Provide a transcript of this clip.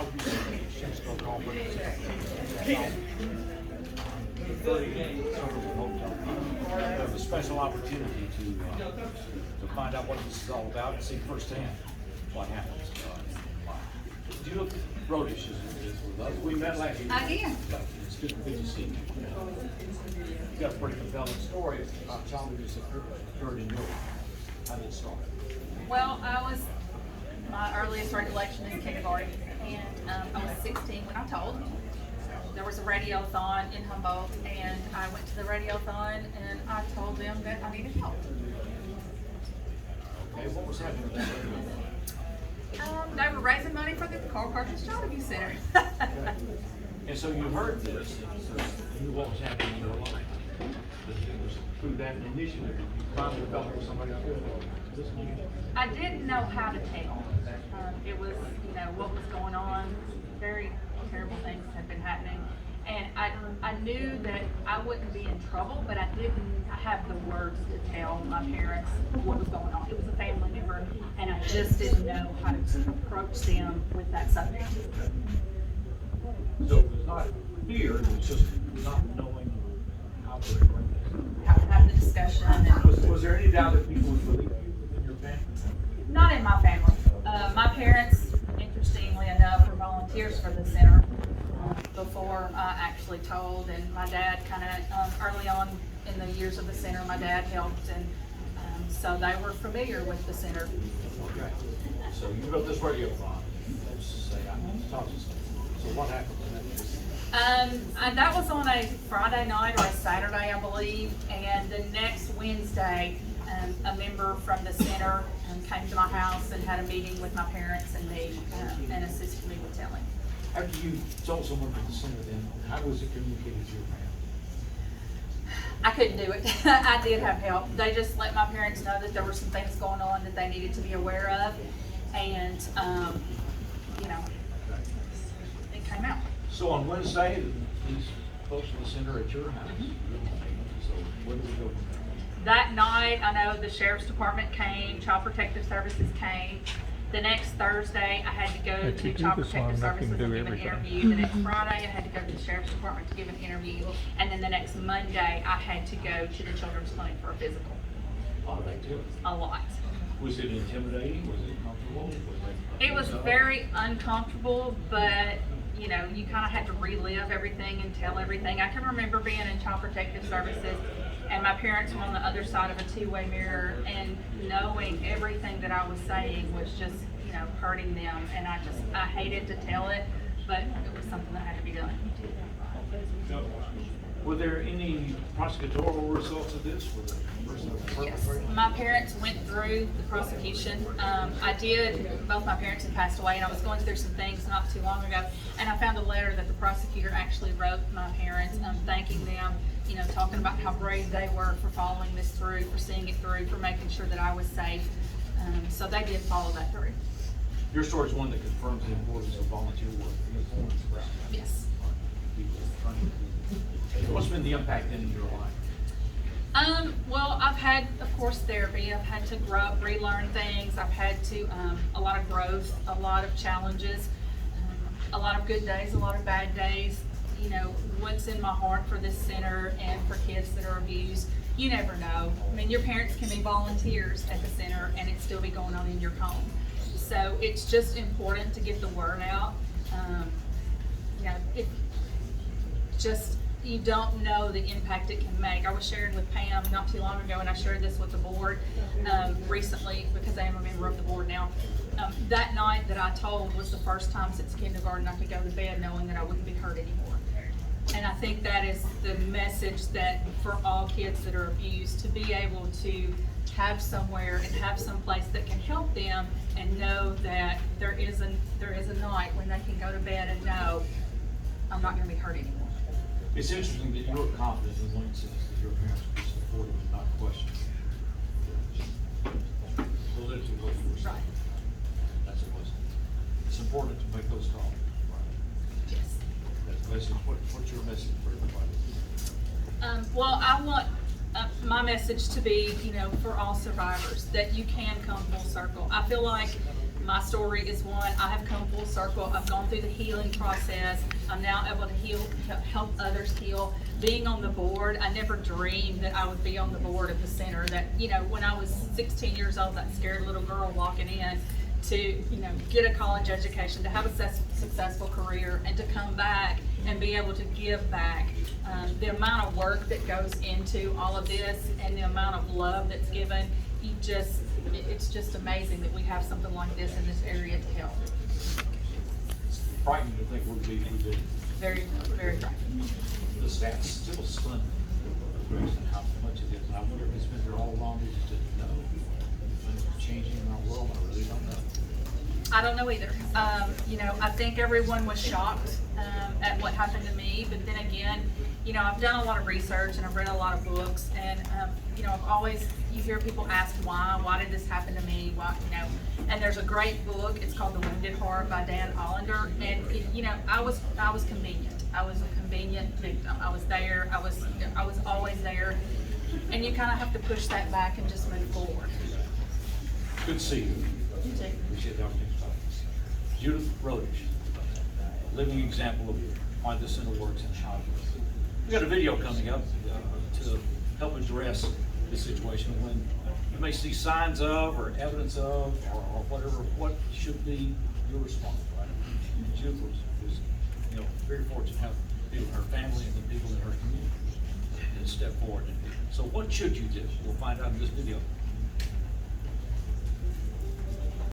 would you say Shane Stroke conference? There's a special opportunity to find out what this is all about and see firsthand what happens. Do you look Brodish is with us? We met last year. I did. It's good to see you. You've got a pretty compelling story about challenges that occurred in your life. How did it start? Well, my earliest recollection is kindergarten, and I was 16 when I told. There was a radiothon in Humboldt, and I went to the radiothon, and I told them that I needed help. Okay, what was happening at that radio? They were raising money for the Carl Carter's Child Abuse Center. And so you heard this, and so you knew what was happening in your life. But it was through that initiative, you finally felt there was somebody out there that was listening. I didn't know how to tell. It was, what was going on. Very terrible things had been happening. And I knew that I wouldn't be in trouble, but I didn't have the words to tell my parents what was going on. It was a family member, and I just didn't know how to approach them with that subject. So it was not fear, it was just not knowing how to bring this. How to have the discussion. And Was there any doubt that people would believe you within your family? not in my family. My parents, interestingly enough, were volunteers for the center before I actually told, and my dad kind of early on in the years of the center, my dad helped, and so they were familiar with the center. Okay. So you wrote this radiothon. Let's say I want to talk to someone. So what happened to that? And that was on a Friday night or a Saturday, I believe, and the next Wednesday, a member from the center came to my house and had a meeting with my parents and me and assisted me with telling. After you told someone from the center, then how was it communicated to your family? I couldn't do it. I did have help. They just let my parents know that there were some things going on that they needed to be aware of, and it came out. So on Wednesday, these folks from the center at your house. So where did we go from there? That night, I know the Sheriff's Department came, Child Protective Services came. The next Thursday, I had to go If you to do Child this long Protective enough, you Services can and do give an everything. interview. The next Friday, I had to go to the Sheriff's Department to give an interview. And then the next Monday, I had to go to the Children's Clinic for a physical. Oh, they did. A lot. Was it intimidating? Was it comfortable? It was very uncomfortable, but you kind of had to relive everything and tell everything. I can remember being in Child Protective Services, and my parents were on the other side of a two-way mirror, and knowing everything that I was saying was just, hurting them. And I hated to tell it, but it was something that had to be done. Were there any prosecutorial results of this? Yes, my parents went through the prosecution. Both my parents had passed away, and I was going through some things not too long ago, and I found a letter that the prosecutor actually wrote my parents, thanking them, talking about how brave they were for following this through, for seeing it through, for making sure that I was safe. So they did follow that through. Your story is one that confirms the importance of volunteer work. Yes. What's been the impact in your life? Well, I've had, of course, therapy. I've had to relearn things. I've had to, a lot of growth, a lot of challenges, a lot of good days, a lot of bad days. What's in my heart for this center and for kids that are abused, you never know. I mean, your parents can be volunteers at the center and it still be going on in your home. So it's just important to get the word out. You don't know the impact it can make. I was sharing with Pam not too long ago, and I shared this with the board recently because I am a member of the board now. That night that I told was the first time since kindergarten I could go to bed knowing that I wouldn't be hurt anymore. And I think that is the message that for all kids that are abused, to be able to have somewhere and have some place that can help them and know that there is a night when they can go to bed and know I'm not going to be hurt anymore. It's interesting that you're confident in one sense that your parents will be supportive and not question validity of what you were saying. Right. That's a blessing. It's important to make those calls. Yes. That's the message. What's your message for everybody? Well, I want my message to be, for all survivors, that you can come full circle. I feel like My story is one, I have come full circle, I've gone through the healing process, I'm now able to heal, to help others heal. Being on the board, I never dreamed that I would be on the board of the center, that, you know, when I was 16 years old, that scared little girl walking in, to, you know, get a college education, to have a successful career, and to come back and be able to give back. The amount of work that goes into all of this and the amount of love that's given, it's just amazing that we have something like this in this area to help. It's frightening to think we'll be. Very, very frightening. The stats still stunned me, how much it is, and I wonder if it's been there all along, we just didn't know. It's changing in our world, I really don't know. I don't know either. You know, I think everyone was shocked at what happened to me, but then again, you know, I've done a lot of research and I've read a lot of books, and you know, you hear people ask why did this happen to me? Why, you know? And there's a great book. It's called The Wounded Heart by Dan Allender, and you know, I was convenient. I was a convenient victim. I was there. I was always there, and you kind of have to push that back and just move forward. Good to see you. You too. Appreciate the opportunity to talk. Judith Rodish, living example of why this center works and how it works. We got a video coming up to help address this situation when you may see signs of or evidence of or whatever, what should be your response, right? Judith was you know, very fortunate to have people, her family and the people in her community to step forward. So what should you do? We'll find out in this video.